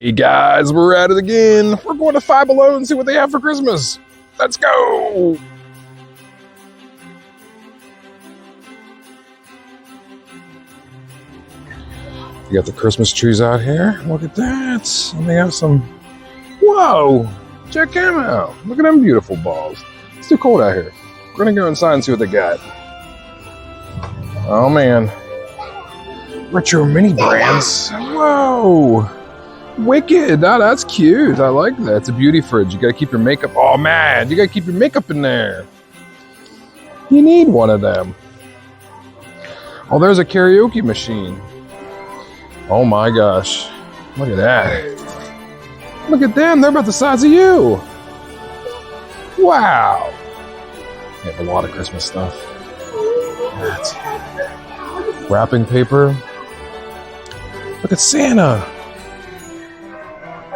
Hey guys, we're at it again. We're going to Five Below and see what they have for Christmas. Let's go! You got the Christmas trees out here. Look at that. And they have some... Whoa! Check them out. Look at them beautiful balls. It's too cold out here. We're going to go inside and see what they got. Oh man. Retro mini brands. Whoa! Wicked. Oh, that's cute. I like that. It's a beauty fridge. You gotta keep your makeup. Oh man, you gotta keep your makeup in there. You need one of them. Oh, there's a karaoke machine. Oh my gosh. Look at that. Look at them. They're about the size of you. Wow. They have a lot of Christmas stuff. That's wrapping paper. Look at Santa.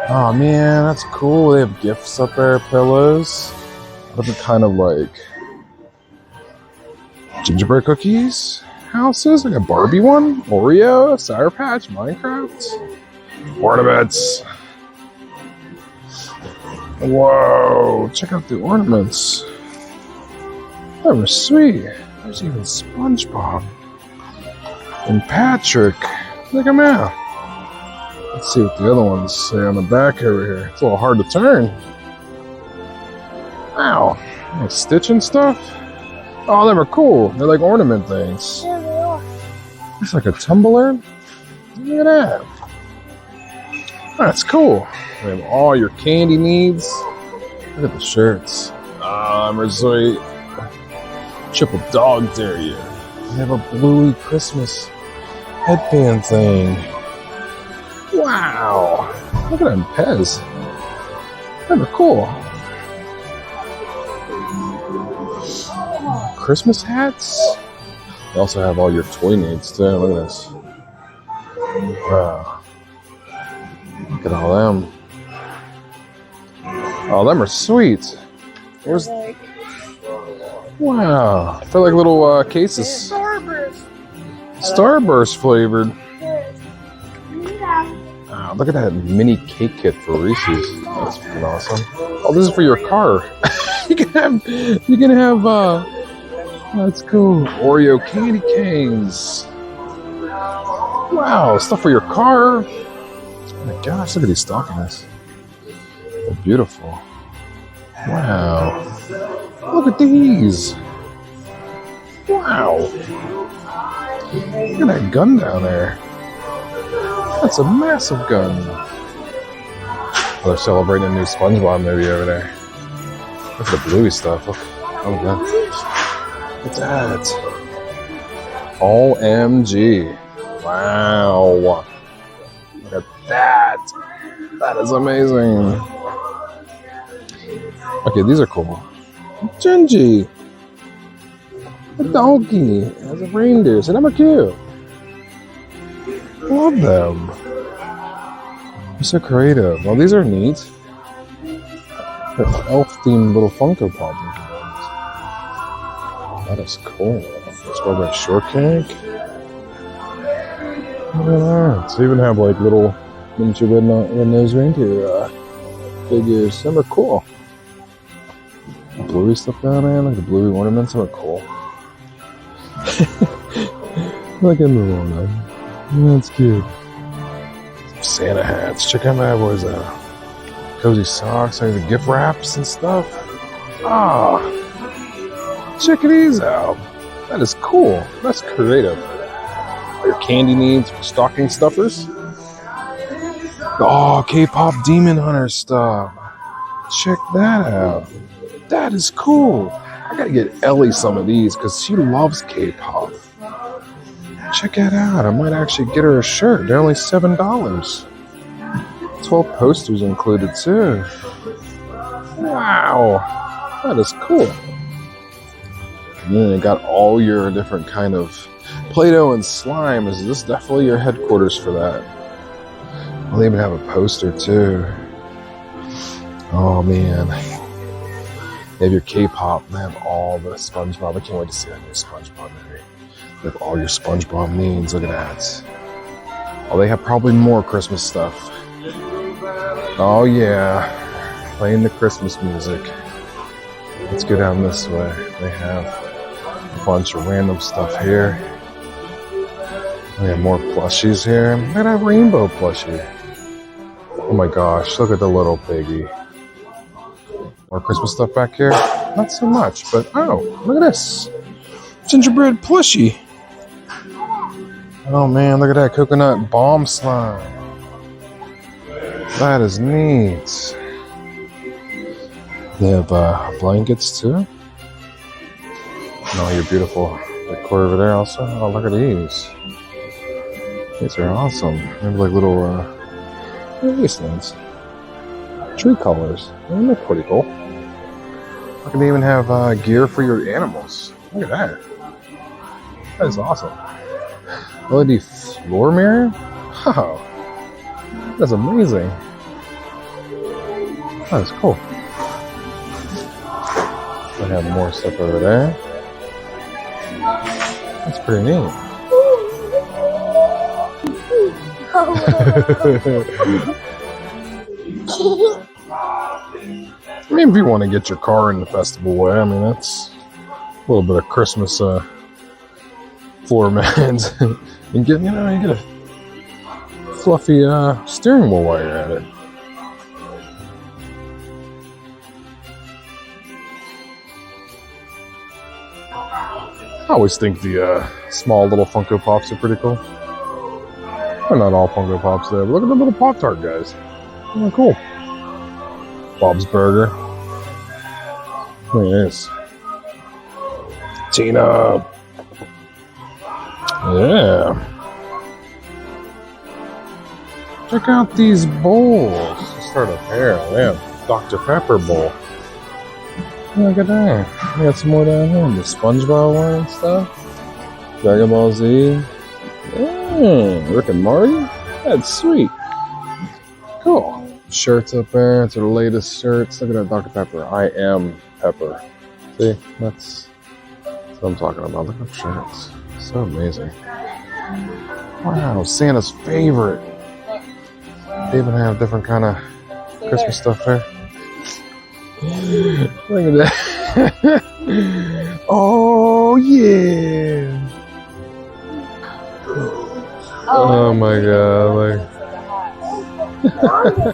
Oh man, that's cool. They have gifts up there, pillows. Look at kind of like gingerbread cookies, houses, like a Barbie one, Oreo, Sour Patch, Minecraft, ornaments. Whoa, check out the ornaments. That was sweet. There's even SpongeBob and Patrick. Look at them out. Let's see what the other ones say on the back over here. It's a little hard to turn. Wow. Like Stitch and stuff. Oh, they were cool. They're like ornament things. It's like a tumbler. Look at that. That's cool. They have all your candy needs. Look at the shirts. I'm sweet. Triple Dog Terrier. They have a bluey Christmas headband thing. Wow! Look at them Pez. They're cool. Christmas hats. They also have all your toy needs too. Look at this. Wow. Look at all them. Oh, them are sweet. There's. Wow. They're like little cases. Starburst flavored. Wow, look at that mini cake kit for Reese's. That's freaking awesome. Oh, this is for your car. you can have that's cool. Oreo candy canes. Wow, stuff for your car. Oh my gosh, look at these stockings. They're beautiful. Wow. Look at these. Wow. Look at that gun down there. That's a massive gun. Oh, they're celebrating a new SpongeBob movie over there. Look at the bluey stuff. Look. Oh, God. Look at that. OMG. Wow. Look at that. That is amazing. Okay, these are cool. Gingy. A donkey. Has a reindeer. So them are cute. Love them. They're so creative. Well, these are neat. They're elf-themed little Funko Pop. That is cool. Strawberry shortcake. Look at that. So even have like little miniature red-nosed reindeer figures. Them are cool. The bluey stuff down there, like the bluey ornaments. Them are cool. Look at the one. That's cute. Santa hats. Check out my boys out. Cozy socks. Like the gift wraps and stuff. Ah. Check these out. That is cool. That's creative. All your candy needs for stocking stuffers. Oh, K-pop Demon Hunter stuff. Check that out. That is cool. I gotta get Ellie some of these because she loves K-pop. Check that out. I might actually get her a shirt. They're only $7. 12 posters included too. Wow. That is cool. And then they got all your different kind of Play-Doh and slime. Is this definitely your headquarters for that? Well, they even have a poster too. Oh man. They have your K-pop. They have all the SpongeBob. I can't wait to see that new SpongeBob movie. They have all your SpongeBob needs. Look at that. Oh, they have probably more Christmas stuff. Oh yeah, playing the Christmas music. Let's go down this way. They have a bunch of random stuff here. We have more plushies here. Look at that rainbow plushie. Oh my gosh, look at the little piggy. More Christmas stuff back here. Not so much, but oh, look at this. Gingerbread plushie. Oh man, look at that coconut bomb slime. That is neat. They have blankets too. Oh, your beautiful decor over there also. Oh, look at these. These are awesome. They have like little wastelands. Tree colors. Oh, they're pretty cool. You can even have gear for your animals. Look at that. That is awesome. LED floor mirror? Wow. That's amazing. That is cool. I have more stuff over there. That's pretty neat. I mean, if you want to get your car in the festival way, I mean, that's a little bit of Christmas floor mats. And get, you know, you get a fluffy steering wheel while you're at it. I always think the small little Funko Pops are pretty cool. Well, not all Funko Pops there, but look at the little Pop-Tart guys. Oh, cool. Bob's Burger. Look at this. Tina. Yeah. Check out these bowls. Let's start up here. We have Dr. Pepper bowl. Look at that. We got some more down here. The SpongeBob one and stuff. Dragon Ball Z. Yeah, Rick and Morty. That's sweet. Cool. Shirts up there. It's our latest shirts. Look at that Dr. Pepper. I am Pepper. See? That's what I'm talking about. Look at shirts. So amazing. Wow, Santa's favorite. They even have different kind of Christmas stuff there. Look at that. Oh yeah. Oh my god. Like.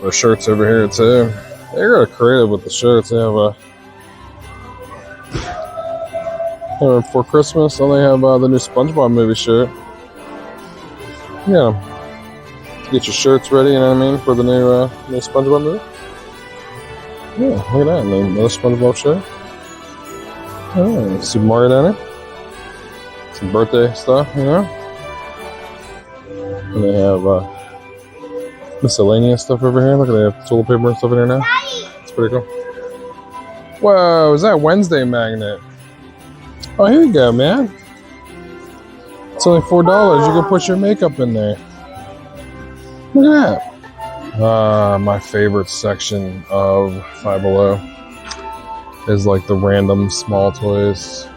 There's shirts over here too. They're creative with the shirts. They have for Christmas, and they have the new SpongeBob movie shirt. Yeah. Get your shirts ready, you know what I mean, for the new SpongeBob movie. Yeah, look at that. Another SpongeBob shirt. Oh, Super Mario down there. Some birthday stuff, you know. And they have miscellaneous stuff over here. Look at that. They have toilet paper and stuff in here now. It's pretty cool. Whoa, is that Wednesday magnet? Oh, here you go, man. It's only $4. You can put your makeup in there. Look at that. My favorite section of Five Below is like the random small toys.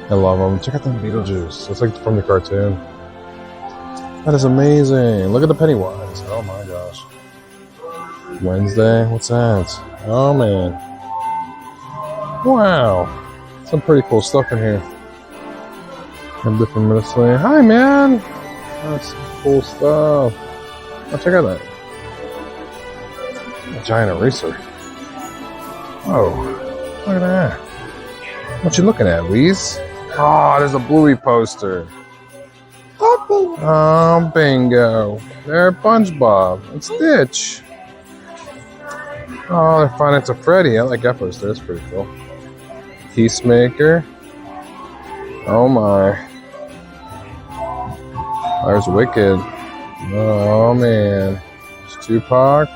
I love them. Check out the Beetlejuice. It's like from the cartoon. That is amazing. Look at the Pennywise. Oh my gosh. Wednesday. What's that? Oh man. Wow. Some pretty cool stuff in here. Have different miscellaneous. Hi man. That's some cool stuff. Oh, check out that. A giant eraser. Oh, look at that. What you looking at, Weez? Oh, there's a Bluey poster. Oh, bingo. They're SpongeBob and Stitch. Oh, they're Five Nights at Freddy. I like that poster. That's pretty cool. Peacemaker. Oh my. There's Wicked. Oh man. It's Tupac.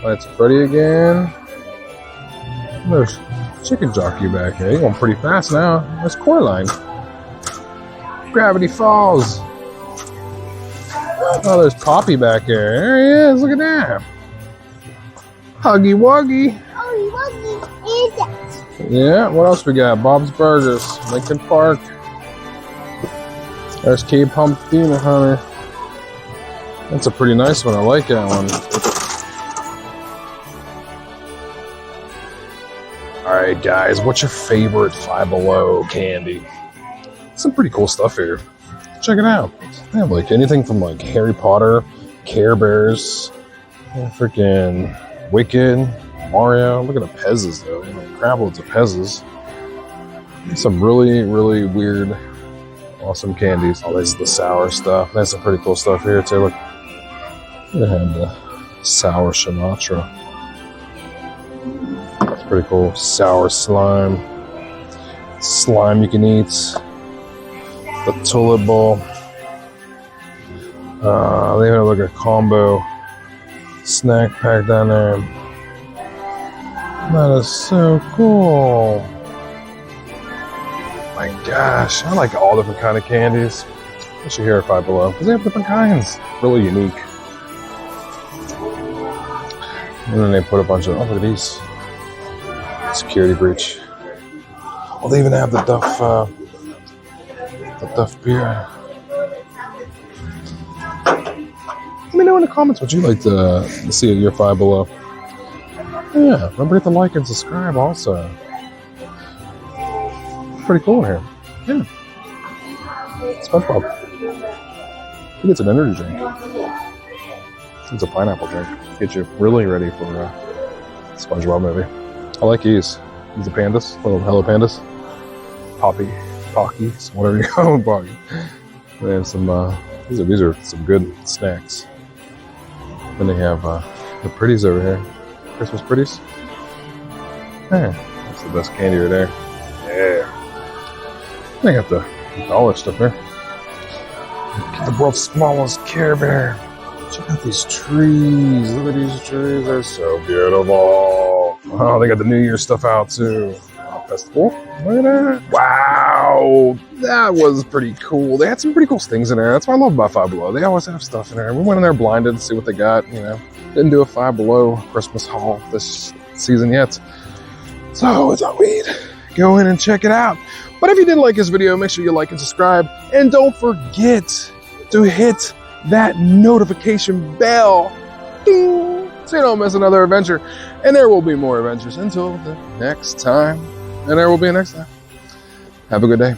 That's Freddy again. There's Chicken Jockey back here. He's going pretty fast now. There's Coraline. Gravity Falls. Oh, there's Poppy back here. There he is. Look at that. Huggy Wuggy. Yeah, what else we got? Bob's Burgers. Lincoln Park. There's Cape Hump Demon Hunter. That's a pretty nice one. I like that one. Alright guys, what's your favorite Five Below candy? Some pretty cool stuff here. Check it out. They have like anything from like Harry Potter, Care Bears, freaking Wicked, Mario. Look at the Pezzas though. Crap loads of Pezzas. Some really, really weird, awesome candies. Oh, this is the sour stuff. That's some pretty cool stuff here too. Look, they have the sour Sinatra. That's pretty cool. Sour slime. Slime you can eat. The tulip bowl. They even have like a combo snack pack down there. That is so cool. My gosh, I like all different kind of candies. Especially here at Five Below, because they have different kinds. Really unique. And then they put a bunch of, oh look at these. Security breach. Oh, they even have the Duff beer. Let me know in the comments what you like to see at your Five Below. Yeah, remember to hit the like and subscribe also. Pretty cool in here. Yeah. SpongeBob. I think it's an energy drink. It's a pineapple drink. Get you really ready for a SpongeBob movie. I like these. These are pandas, little Hello Pandas. Pockies, whatever you call them, Pocky. They have some, these are some good snacks. Then they have the pretties over here. Christmas pretties. Yeah, that's the best candy right there. Yeah. They got the dollar stuff here. Get the world's smallest Care Bear. Check out these trees. Look at these trees. They're so beautiful. Oh, they got the New Year stuff out too. Festival. Look at that. Wow. That was pretty cool. They had some pretty cool things in there. That's what I love about Five Below. They always have stuff in there. We went in there blinded to see what they got, you know. Didn't do a Five Below Christmas haul this season yet. So I thought we'd go in and check it out. But if you did like this video, make sure you like and subscribe. And don't forget to hit that notification bell. Ding, so you don't miss another adventure. And there will be more adventures until the next time. And there will be a next time. Have a good day.